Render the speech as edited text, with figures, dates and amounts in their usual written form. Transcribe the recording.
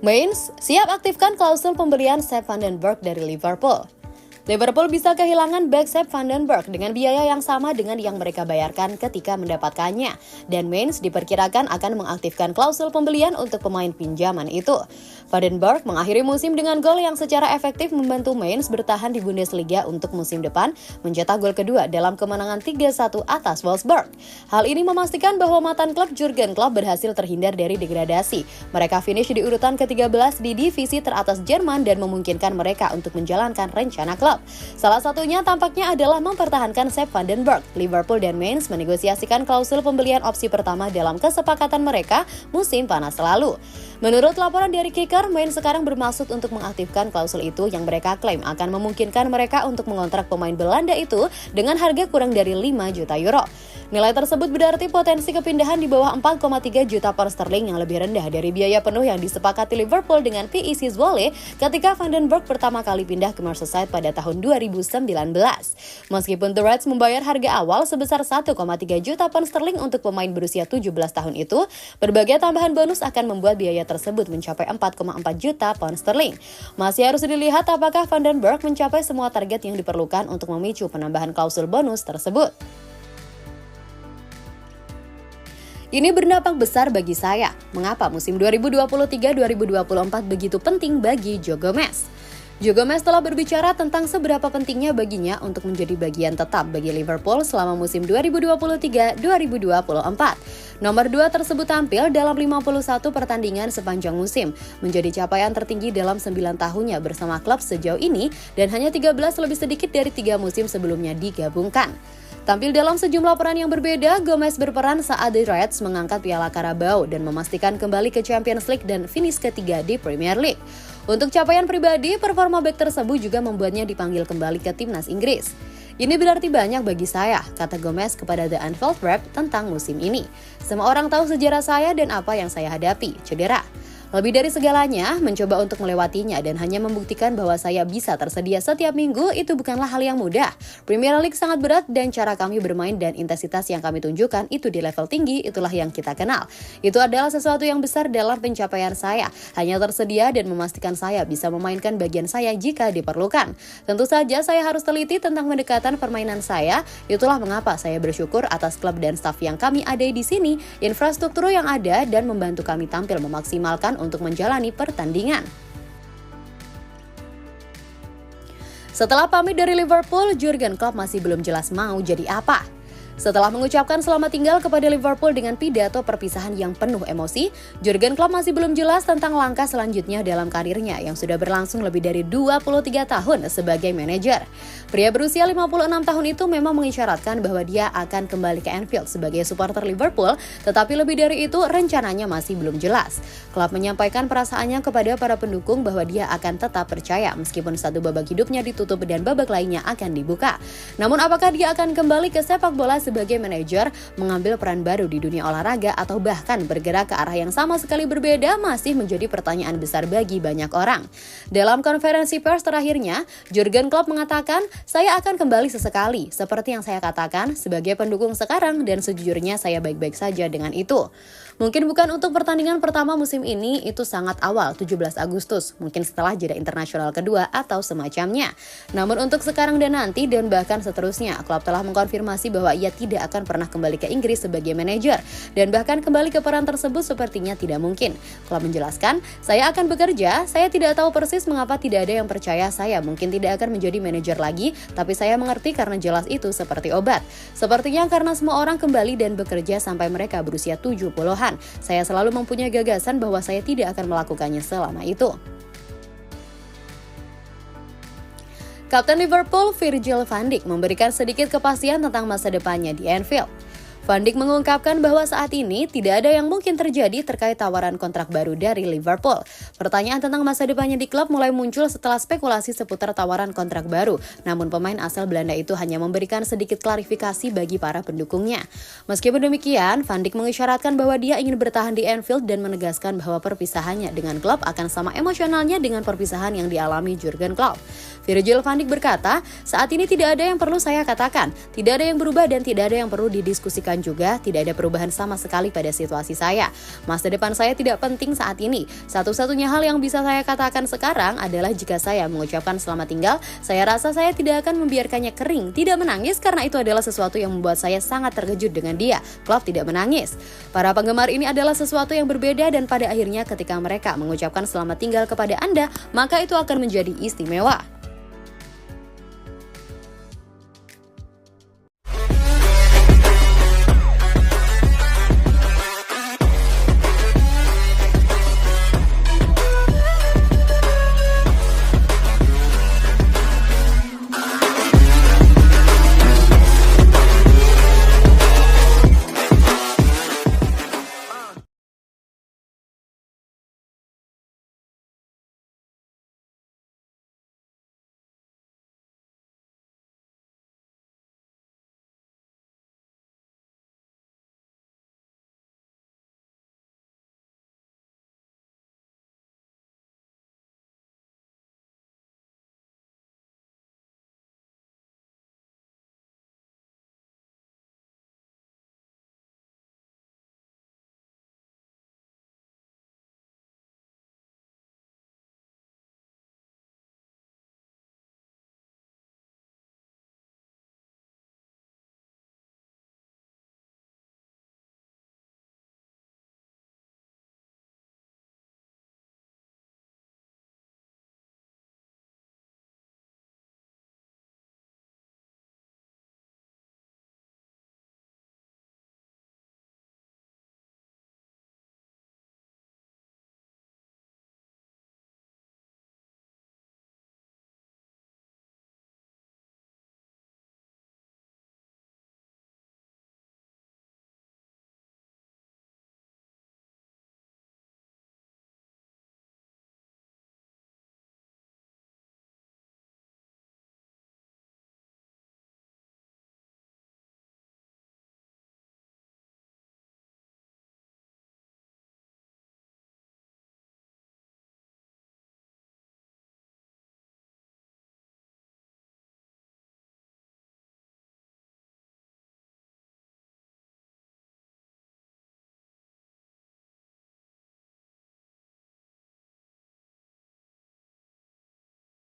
Mainz siap aktifkan klausul pembelian Sepp van den Berg dari Liverpool. Liverpool bisa kehilangan bek Sepp van den Berg dengan biaya yang sama dengan yang mereka bayarkan ketika mendapatkannya. Dan Mainz diperkirakan akan mengaktifkan klausul pembelian untuk pemain pinjaman itu. Van den Berg mengakhiri musim dengan gol yang secara efektif membantu Mainz bertahan di Bundesliga untuk musim depan, mencetak gol kedua dalam kemenangan 3-1 atas Wolfsburg. Hal ini memastikan bahwa mantan klub Jurgen Klopp berhasil terhindar dari degradasi. Mereka finish di urutan ke-13 di divisi teratas Jerman dan memungkinkan mereka untuk menjalankan rencana klub. Salah satunya tampaknya adalah mempertahankan Sepp van den Berg. Liverpool dan Mainz menegosiasikan klausul pembelian opsi pertama dalam kesepakatan mereka musim panas lalu. Menurut laporan dari Kicker, Mainz sekarang bermaksud untuk mengaktifkan klausul itu yang mereka klaim akan memungkinkan mereka untuk mengontrak pemain Belanda itu dengan harga kurang dari 5 juta euro. Nilai tersebut berarti potensi kepindahan di bawah 4,3 juta pound sterling yang lebih rendah dari biaya penuh yang disepakati Liverpool dengan PEC Zwolle ketika Van den Berg pertama kali pindah ke Merseyside pada tahun 2019. Meskipun The Reds membayar harga awal sebesar 1,3 juta pound sterling untuk pemain berusia 17 tahun itu, berbagai tambahan bonus akan membuat biaya tersebut mencapai 4,4 juta pound sterling. Masih harus dilihat apakah Van den Berg mencapai semua target yang diperlukan untuk memicu penambahan klausul bonus tersebut. Ini berdampak besar bagi saya. Mengapa musim 2023-2024 begitu penting bagi Joe Gomez? Joe Gomez telah berbicara tentang seberapa pentingnya baginya untuk menjadi bagian tetap bagi Liverpool selama musim 2023-2024. Nomor 2 tersebut tampil dalam 51 pertandingan sepanjang musim, menjadi capaian tertinggi dalam 9 tahunnya bersama klub sejauh ini dan hanya 13 lebih sedikit dari 3 musim sebelumnya digabungkan. Tampil dalam sejumlah peran yang berbeda, Gomez berperan saat The Reds mengangkat Piala Carabao dan memastikan kembali ke Champions League dan finish ketiga di Premier League. Untuk capaian pribadi, performa bek tersebut juga membuatnya dipanggil kembali ke timnas Inggris. Ini berarti banyak bagi saya, kata Gomez kepada The Anfield Wrap tentang musim ini. Semua orang tahu sejarah saya dan apa yang saya hadapi, cedera. Lebih dari segalanya, mencoba untuk melewatinya dan hanya membuktikan bahwa saya bisa tersedia setiap minggu itu bukanlah hal yang mudah. Premier League sangat berat dan cara kami bermain dan intensitas yang kami tunjukkan itu di level tinggi, itulah yang kita kenal. Itu adalah sesuatu yang besar dalam pencapaian saya. Hanya tersedia dan memastikan saya bisa memainkan bagian saya jika diperlukan. Tentu saja saya harus teliti tentang pendekatan permainan saya. Itulah mengapa saya bersyukur atas klub dan staf yang kami adai di sini, infrastruktur yang ada dan membantu kami tampil memaksimalkan untuk menjalani pertandingan. Setelah pamit dari Liverpool, Jurgen Klopp masih belum jelas mau jadi apa. Setelah mengucapkan selamat tinggal kepada Liverpool dengan pidato perpisahan yang penuh emosi, Jurgen Klopp masih belum jelas tentang langkah selanjutnya dalam karirnya yang sudah berlangsung lebih dari 23 tahun sebagai manajer. Pria berusia 56 tahun itu memang mengisyaratkan bahwa dia akan kembali ke Anfield sebagai supporter Liverpool, tetapi lebih dari itu rencananya masih belum jelas. Klopp menyampaikan perasaannya kepada para pendukung bahwa dia akan tetap percaya meskipun satu babak hidupnya ditutup dan babak lainnya akan dibuka. Namun apakah dia akan kembali ke sepak bola sebagai manajer, mengambil peran baru di dunia olahraga atau bahkan bergerak ke arah yang sama sekali berbeda masih menjadi pertanyaan besar bagi banyak orang. Dalam konferensi pers terakhirnya, Jurgen Klopp mengatakan, "Saya akan kembali sesekali, seperti yang saya katakan sebagai pendukung sekarang dan sejujurnya saya baik-baik saja dengan itu." Mungkin bukan untuk pertandingan pertama musim ini, itu sangat awal, 17 Agustus, mungkin setelah jeda internasional kedua atau semacamnya. Namun untuk sekarang dan nanti dan bahkan seterusnya, Klopp telah mengkonfirmasi bahwa ia tidak akan pernah kembali ke Inggris sebagai manajer dan bahkan kembali ke peran tersebut sepertinya tidak mungkin. Klopp menjelaskan, "Saya akan bekerja, saya tidak tahu persis mengapa tidak ada yang percaya saya mungkin tidak akan menjadi manajer lagi, tapi saya mengerti karena jelas itu seperti obat. Sepertinya karena semua orang kembali dan bekerja sampai mereka berusia 70-an. Saya selalu mempunyai gagasan bahwa saya tidak akan melakukannya selama itu." Kapten Liverpool Virgil van Dijk memberikan sedikit kepastian tentang masa depannya di Anfield. Van Dijk mengungkapkan bahwa saat ini tidak ada yang mungkin terjadi terkait tawaran kontrak baru dari Liverpool. Pertanyaan tentang masa depannya di klub mulai muncul setelah spekulasi seputar tawaran kontrak baru. Namun pemain asal Belanda itu hanya memberikan sedikit klarifikasi bagi para pendukungnya. Meskipun demikian, Van Dijk mengisyaratkan bahwa dia ingin bertahan di Anfield dan menegaskan bahwa perpisahannya dengan klub akan sama emosionalnya dengan perpisahan yang dialami Jurgen Klopp. Virgil van Dijk berkata, "Saat ini tidak ada yang perlu saya katakan, tidak ada yang berubah dan tidak ada yang perlu didiskusikan menunjukkan juga tidak ada perubahan sama sekali pada situasi saya. Masa depan saya tidak penting saat ini. Satu-satunya hal yang bisa saya katakan sekarang adalah jika saya mengucapkan selamat tinggal, saya rasa saya tidak akan membiarkannya kering, tidak menangis karena itu adalah sesuatu yang membuat saya sangat terkejut dengan dia. Klopp tidak menangis. Para penggemar ini adalah sesuatu yang berbeda dan pada akhirnya ketika mereka mengucapkan selamat tinggal kepada Anda, maka itu akan menjadi istimewa.